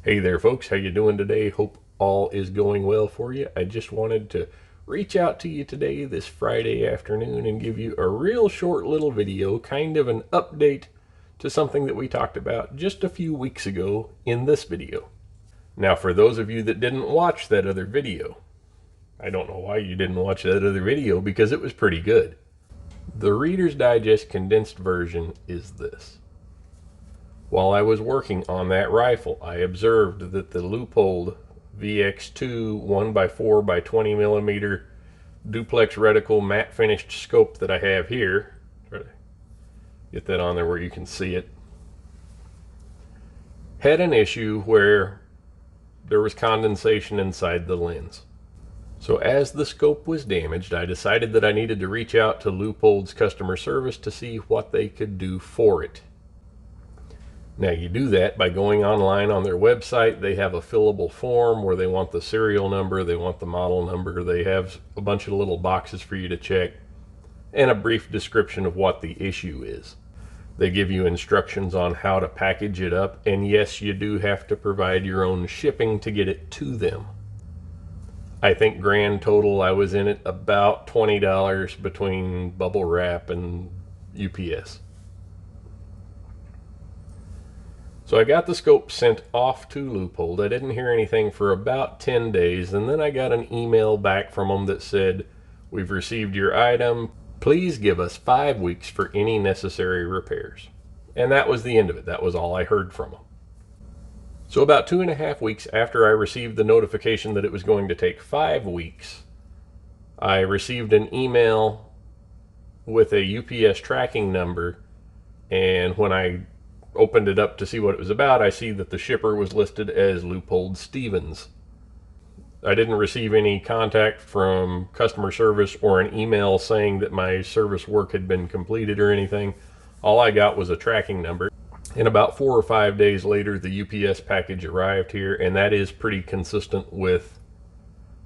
Hey there folks, how you doing today? Hope all is going well for you. I just wanted to reach out to you today this Friday afternoon and give you a real short little video, kind of an update to something that we talked about just a few weeks ago in this video. Now for those of you that didn't watch that other video, I don't know why you didn't watch that other video because it was pretty good. The Reader's Digest condensed version is this. While I was working on that rifle, I observed that the Leupold VX2 1x4 x 20 millimeter duplex reticle matte finished scope that I have here, try to get that on there where you can see it, had an issue where there was condensation inside the lens. So as the scope was damaged, I decided that I needed to reach out to Leupold's customer service to see what they could do for it. Now you do that by going online on their website. They have a fillable form where they want the serial number, they want the model number, they have a bunch of little boxes for you to check, and a brief description of what the issue is. They give you instructions on how to package it up, and yes, you do have to provide your own shipping to get it to them. I think grand total I was in it about $20 between bubble wrap and UPS. So I got the scope sent off to Leupold. I didn't hear anything for about 10 days, and then I got an email back from them that said, "We've received your item. Please give us 5 weeks for any necessary repairs." And that was the end of it. That was all I heard from them. So about 2.5 weeks after I received the notification that it was going to take 5 weeks, I received an email with a UPS tracking number, and when I opened it up to see what it was about, I see that the shipper was listed as Leupold Stevens. I didn't receive any contact from customer service or an email saying that my service work had been completed or anything. All I got was a tracking number. And about 4 or 5 days later, the UPS package arrived here, and that is pretty consistent with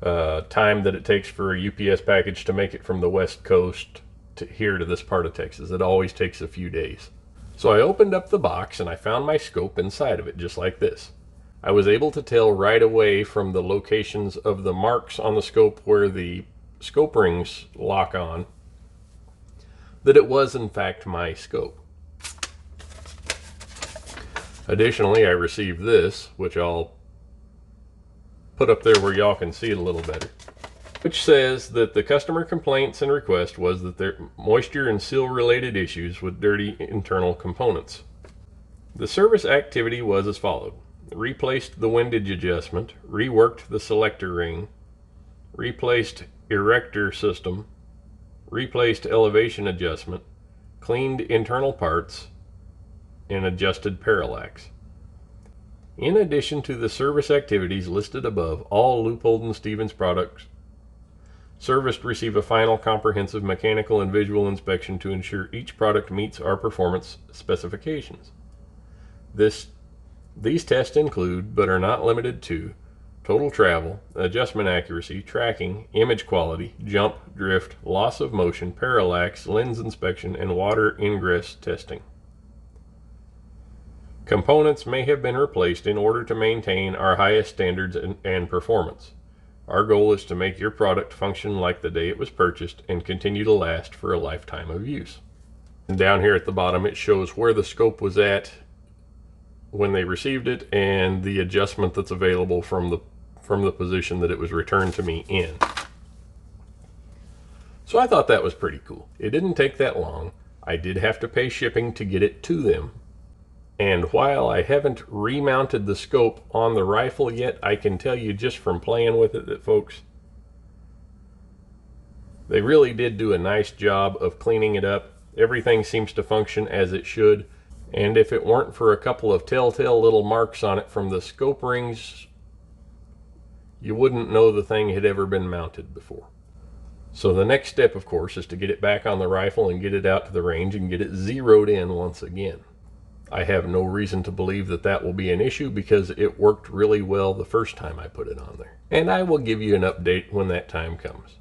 time that it takes for a UPS package to make it from the West Coast to here to this part of Texas. It always takes a few days. So I opened up the box and I found my scope inside of it, just like this. I was able to tell right away from the locations of the marks on the scope where the scope rings lock on that it was in fact my scope. Additionally, I received this, which I'll put up there where y'all can see it a little better, which says that the customer complaints and request was that there moisture and seal related issues with dirty internal components. The service activity was as followed: replaced the windage adjustment, reworked the selector ring, replaced erector system, replaced elevation adjustment, cleaned internal parts, and adjusted parallax. In addition to the service activities listed above, all Leupold and Stevens products serviced receive a final comprehensive mechanical and visual inspection to ensure each product meets our performance specifications. These tests include, but are not limited to, total travel, adjustment accuracy, tracking, image quality, jump, drift, loss of motion, parallax, lens inspection, and water ingress testing. Components may have been replaced in order to maintain our highest standards and performance. Our goal is to make your product function like the day it was purchased and continue to last for a lifetime of use. And down here at the bottom it shows where the scope was at when they received it and the adjustment that's available from the position that it was returned to me in. So I thought that was pretty cool. It didn't take that long. I did have to pay shipping to get it to them. And while I haven't remounted the scope on the rifle yet, I can tell you just from playing with it that, folks, they really did do a nice job of cleaning it up. Everything seems to function as it should. And if it weren't for a couple of telltale little marks on it from the scope rings, you wouldn't know the thing had ever been mounted before. So the next step, of course, is to get it back on the rifle and get it out to the range and get it zeroed in once again. I have no reason to believe that that will be an issue because it worked really well the first time I put it on there. And I will give you an update when that time comes.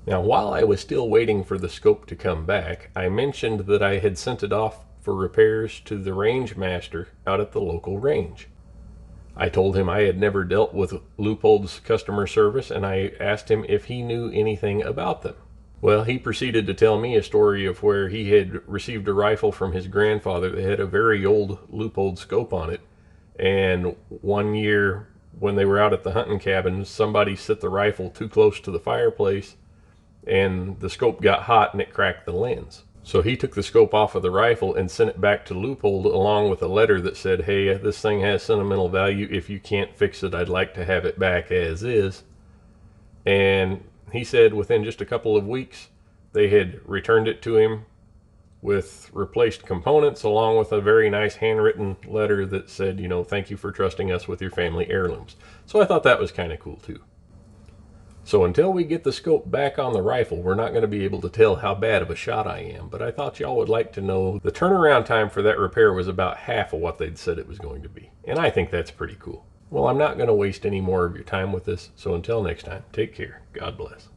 Now, while I was still waiting for the scope to come back, I mentioned that I had sent it off for repairs to the range master out at the local range. I told him I had never dealt with Leupold's customer service, and I asked him if he knew anything about them. Well, he proceeded to tell me a story of where he had received a rifle from his grandfather that had a very old Leupold scope on it. And one year when they were out at the hunting cabin, somebody set the rifle too close to the fireplace and the scope got hot and it cracked the lens. So he took the scope off of the rifle and sent it back to Leupold along with a letter that said, hey, this thing has sentimental value. If you can't fix it, I'd like to have it back as is. And he said within just a couple of weeks, they had returned it to him with replaced components along with a very nice handwritten letter that said, you know, thank you for trusting us with your family heirlooms. So I thought that was kind of cool too. So until we get the scope back on the rifle, we're not going to be able to tell how bad of a shot I am. But I thought y'all would like to know the turnaround time for that repair was about half of what they'd said it was going to be. And I think that's pretty cool. Well, I'm not going to waste any more of your time with this. So until next time, take care. God bless.